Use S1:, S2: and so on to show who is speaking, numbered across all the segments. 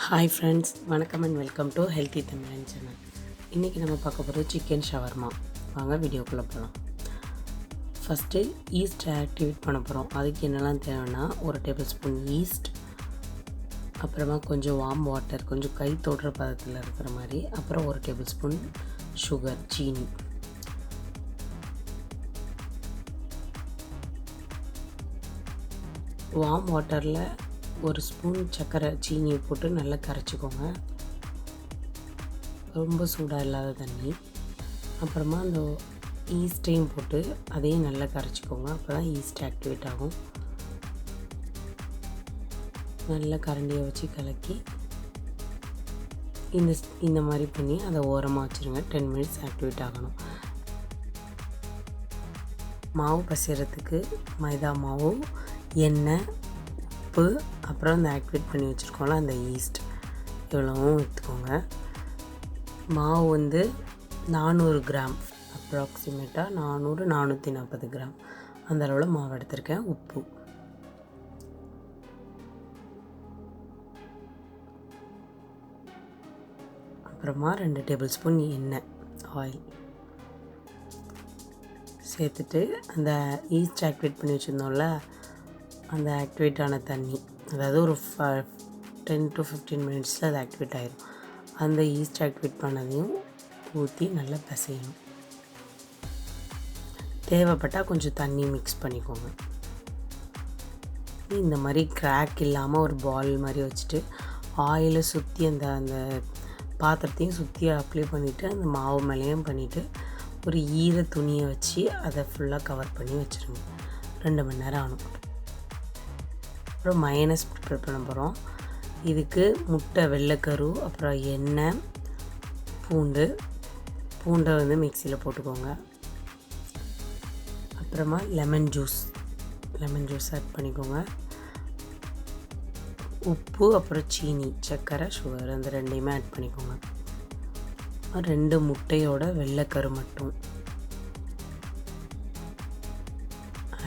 S1: Hi friends, வணக்கம் and welcome to healthy தமிழன் channel. இன்றைக்கி நம்ம பார்க்க போகிறது சிக்கன் ஷவர்மா. வாங்க வீடியோக்குள்ளே போகலாம். ஃபஸ்ட்டு ஈஸ்ட் ஆக்டிவேட் பண்ண போகிறோம். அதுக்கு என்னெல்லாம் தேவைன்னா, ஒரு டேபிள் ஸ்பூன் ஈஸ்ட், அப்புறமா கொஞ்சம் வார்ம் வாட்டர், கொஞ்சம் கை தொடுற பதத்தில் இருக்கிற மாதிரி, அப்புறம் ஒரு டேபிள் ஸ்பூன் சுகர், சீனி. வார்ம் வாட்டரில் ஒரு ஸ்பூன் சர்க்கரை சீனியை போட்டு நல்லா கரைச்சிக்கோங்க. ரொம்ப சூடாக இல்லாத தண்ணி. அப்புறமா அந்த ஈஸ்ட்டையும் போட்டு அதையும் நல்லா கரைச்சிக்கோங்க. அப்போ தான் ஈஸ்ட் ஆக்டிவேட் ஆகும். நல்லா கரண்டியை வச்சு கலக்கி இந்த மாதிரி பண்ணி அதை ஓரமாக வச்சுருங்க. 10 மினிட்ஸ் ஆக்டிவேட் ஆகணும். மாவு பசைகிறதுக்கு மைதா மாவு, எண்ணெய், உப்பு, அப்புறம் அந்த ஆக்டிவேட் பண்ணி வச்சுருக்கோம்ல அந்த ஈஸ்ட், இவ்வளவும் எடுத்துக்கோங்க. மாவு 400 கிராம், அப்ராக்சிமேட்டாக 440 கிராம் அந்த அளவில் மாவு எடுத்திருக்கேன். உப்பு, அப்புறமா 2 டேபிள் ஸ்பூன் எண்ணெய், ஆயில் சேர்த்துட்டு அந்த ஈஸ்ட் ஆக்டிவேட் பண்ணி வச்சுருந்தோம்ல அந்த ஆக்டிவேட் ஆன தண்ணி, அதாவது ஒரு 10 to 15 மினிட்ஸில் அது ஆக்டிவேட் ஆகிடும். அந்த ஈஸ்ட் ஆக்டிவேட் பண்ணதையும் ஊற்றி நல்லா பிசையணும். தேவைப்பட்டால் கொஞ்சம் தண்ணி மிக்ஸ் பண்ணிக்கோங்க. இந்த மாதிரி கிராக் இல்லாமல் ஒரு பால் மாதிரி வச்சுட்டு ஆயிலை சுற்றி அந்த பாத்திரத்தையும் சுற்றி அப்ளை பண்ணிவிட்டு அந்த மாவு மேலேயும் பண்ணிவிட்டு ஒரு ஈர துணியை வச்சு அதை ஃபுல்லாக கவர் பண்ணி வச்சுருங்க. 2 மணி நேரம் ஆகணும். அப்புறம் மயனஸ் ப்ரிப்பேர் பண்ண போகிறோம். இதுக்கு முட்டை, வெள்ளைக்கரு, அப்புறம் எண்ணெய், பூண்டை மிக்சியில் போட்டுக்கோங்க. அப்புறமா லெமன் ஜூஸ் ஆட் பண்ணிக்கோங்க. உப்பு, அப்புறம் சீனி, சர்க்கரை, சுகர், அந்த ரெண்டையுமே ஆட் பண்ணிக்கோங்க. 2 முட்டையோட வெள்ளைக்கரு மட்டும்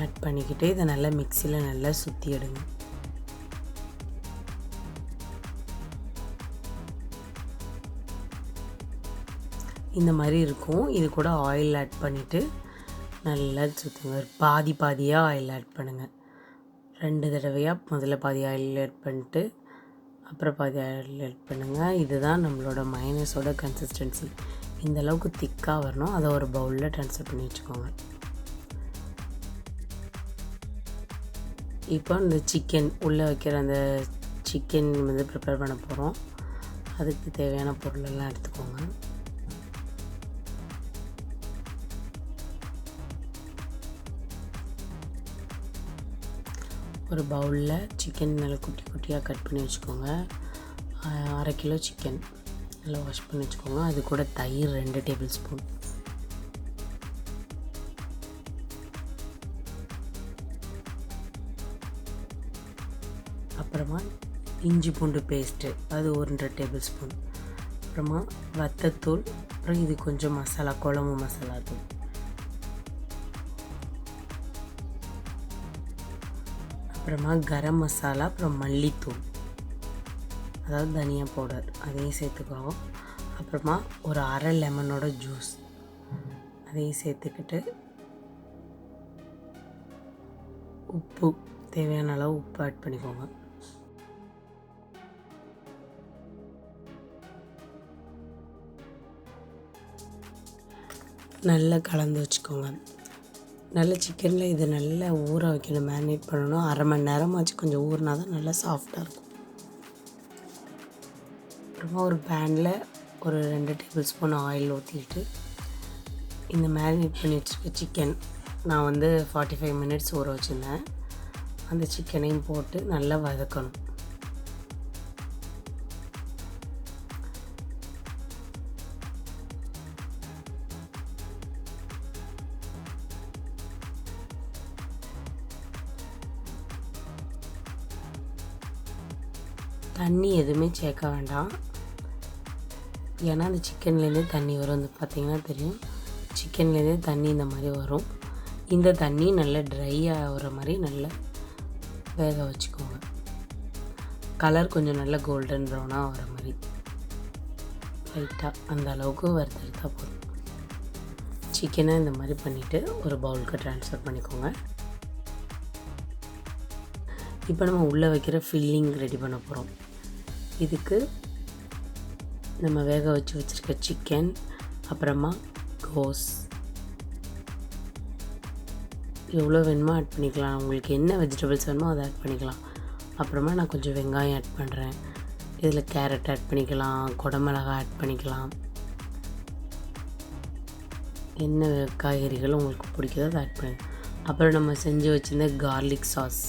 S1: ஆட் பண்ணிக்கிட்டு இதை நல்லா மிக்சியில் நல்லா சுற்றி எடுங்க. இந்த மாதிரி இருக்கும். இது கூட ஆயில் ஆட் பண்ணிவிட்டு நல்லா சுற்றுங்க. பாதியாக ஆயில் ஆட் பண்ணுங்கள். 2 தடவையாக முதல்ல பாதி ஆயில் ஆட் பண்ணிட்டு அப்புறம் பாதி ஆயில் ஆட் பண்ணுங்கள். இதுதான் நம்மளோட மயனஸோட கன்சிஸ்டன்சி. இந்த அளவுக்கு திக்காக வரணும். அதை ஒரு பவுலில் ட்ரான்ஸ்ஃபர் பண்ணி வச்சுக்கோங்க. இப்போ இந்த சிக்கன் உள்ளே வைக்கிற அந்த சிக்கன் ப்ரிப்பேர் பண்ண போகிறோம். அதுக்கு தேவையான பொருளெல்லாம் எடுத்துக்கோங்க. ஒரு பவுலில் சிக்கன் நல்லா குட்டி குட்டியாக கட் பண்ணி வச்சுக்கோங்க. 1/2 கிலோ சிக்கன் நல்லா வாஷ் பண்ணி வச்சுக்கோங்க. அது கூட தயிர் 2 டேபிள் ஸ்பூன், அப்புறமா இஞ்சி பூண்டு பேஸ்ட்டு அது 1 டேபிள் ஸ்பூன், அப்புறமா வத்தத்தூள், அப்புறம் இது கொஞ்சம் மசாலா, குழம்பு மசாலா தூள், அப்புறமா கரம் மசாலா, அப்புறம் மல்லித்தூள், அதாவது தனியா பவுடர், அதையும் சேர்த்துக்குவோம். அப்புறமா ஒரு 1/2 லெமனோட ஜூஸ் அதையும் சேர்த்துக்கிட்டு உப்பு, தேவையான அளவு உப்பு ஆட் பண்ணிக்கோங்க. நல்லா கலந்து வச்சுக்கோங்க. நல்ல சிக்கனில் இது நல்லா ஊற வைக்கணும், மேரினேட் பண்ணணும். 1/2 மணி நேரமாச்சு கொஞ்சம் ஊறினா தான் நல்லா சாஃப்டாக இருக்கும். அப்புறமா ஒரு பேனில் ஒரு 2 டேபிள் ஸ்பூன் ஆயில் ஊற்றிட்டு இந்த மேரினேட் பண்ணி வச்சுருக்க சிக்கன், நான் 45 மினிட்ஸ் ஊற வச்சுருந்தேன், அந்த சிக்கனையும் போட்டு நல்லா வதக்கணும். தண்ணி எதுவுமே சேர்க்க வேண்டாம். ஏன்னா அந்த சிக்கன்லேருந்தே தண்ணி வரும். பார்த்திங்கன்னா தெரியும், சிக்கன்லேருந்தே தண்ணி இந்த மாதிரி வரும். இந்த தண்ணி நல்லா ட்ரை ஆகிற மாதிரி நல்லா வேக வச்சுக்கோங்க. கலர் கொஞ்சம் நல்ல கோல்டன் ப்ரௌனாக வர மாதிரி லைட்டாக அந்த அளவுக்கு வறுத்தெடுத்தால் போதும். சிக்கனை இந்த மாதிரி பண்ணிவிட்டு ஒரு பவுலுக்கு ட்ரான்ஸ்ஃபர் பண்ணிக்கோங்க. இப்போ நம்ம உள்ளே வைக்கிற ஃபில்லிங் ரெடி பண்ண போகிறோம். இதுக்கு நம்ம வேக வச்சுருக்க சிக்கன், அப்புறமா கோஸ் எவ்வளோ வேணுமோ ஆட் பண்ணிக்கலாம். உங்களுக்கு என்ன வெஜிடபிள்ஸ் வேணுமோ அதை ஆட் பண்ணிக்கலாம். அப்புறமா நான் கொஞ்சம் வெங்காயம் ஆட் பண்ணுறேன். இதில் கேரட் ஆட் பண்ணிக்கலாம், குடமிளகாய் ஆட் பண்ணிக்கலாம். என்ன காய்கறிகள் உங்களுக்கு பிடிக்குதோ அதை ஆட் பண்ணிக்கலாம். அப்புறம் நம்ம செஞ்சு வச்சுருந்த கார்லிக் சாஸ்,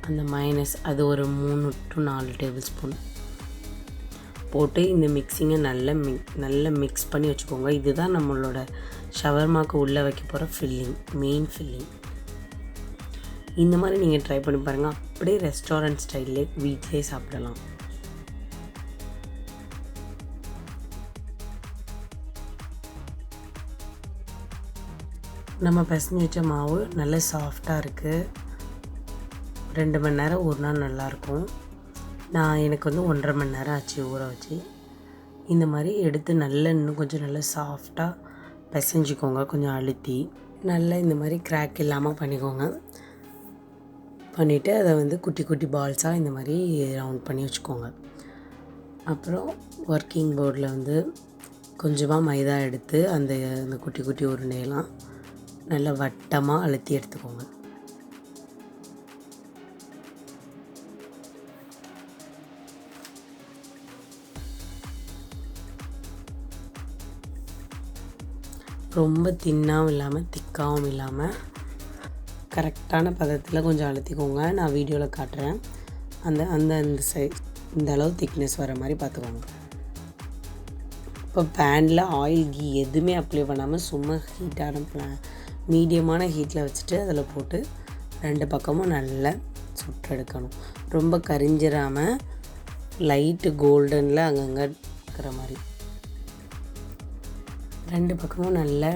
S1: அந்த மைனஸ், அது ஒரு 3 to 4 டேபிள் ஸ்பூன் போட்டு இந்த மிக்ஸிங்கை நல்லா மிக்ஸ் பண்ணி வச்சுக்கோங்க. இதுதான் நம்மளோட ஷவர்மாவுக்கு உள்ளே வைக்க போகிற ஃபில்லிங், மெயின் ஃபில்லிங். இந்த மாதிரி நீங்கள் ட்ரை பண்ணி பாருங்கள். அப்படியே ரெஸ்டாரண்ட் ஸ்டைல்லே வீட்டிலே சாப்பிடலாம். நம்ம பிசைஞ்சு வச்ச மாவு நல்ல சாஃப்டாக இருக்குது. 2 மணி நேரம் ஒரு நாள் நல்லாயிருக்கும். எனக்கு வந்து 1.5 மணி நேரம் ஆச்சு ஊற வச்சு. இந்த மாதிரி எடுத்து இன்னும் கொஞ்சம் நல்லா சாஃப்டாக பிசைஞ்சிக்கோங்க. கொஞ்சம் அழுத்தி நல்லா இந்த மாதிரி கிராக் இல்லாமல் பண்ணிக்கோங்க. பண்ணிவிட்டு அதை வந்து குட்டி குட்டி பால்ஸாக இந்த மாதிரி ரவுண்ட் பண்ணி வச்சுக்கோங்க. அப்புறம் ஒர்க்கிங் போர்டில் வந்து கொஞ்சமாக மைதா எடுத்து அந்த குட்டி குட்டி உருண்டையெல்லாம் நல்லா வட்டமாக அழுத்தி எடுத்துக்கோங்க. ரொம்ப தின்னாகவும் இல்லாமல் திக்காகவும் இல்லாமல் கரெக்டான பதத்தில் கொஞ்சம் அழுத்திக்கோங்க. நான் வீடியோவில் காட்டுறேன். அந்த இந்த அளவு திக்னஸ் வர மாதிரி பார்த்துக்கோங்க. இப்போ பேனில் ஆயில் கீ எதுவுமே அப்ளை பண்ணாமல் சும்மா ஹீட்டான மீடியமான ஹீட்டில் வச்சுட்டு அதில் போட்டு 2 பக்கமும் நல்லா சுட்டெடுக்கணும். ரொம்ப கரிஞ்சிடாமல் லைட்டு கோல்டனில் அங்கங்கே இருக்கிற மாதிரி 2 பக்கமும் நல்லா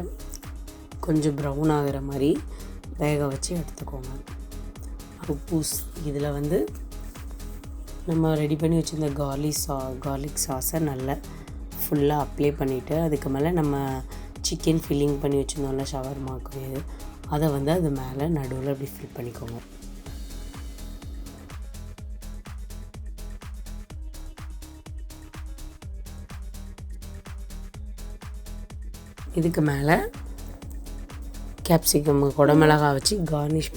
S1: கொஞ்சம் ப்ரௌன் ஆகிற மாதிரி வேக வச்சு எடுத்துக்கோங்க. உப்பூஸ் இதில் வந்து நம்ம ரெடி பண்ணி வச்சுருந்த கார்லிக் சாஸை நல்லா ஃபுல்லாக அப்ளை பண்ணிவிட்டு, அதுக்கு மேலே நம்ம சிக்கன் ஃபில்லிங் பண்ணி வச்சுருந்தோம்ல ஷவர்மாக்கு, அதை வந்து அது மேலே நடுவில் அப்படி ஃபில் பண்ணிக்கோங்க. இதுக்கு மேலே கேப்சிகம், குடமிளகாய் வச்சு கார்னிஷ்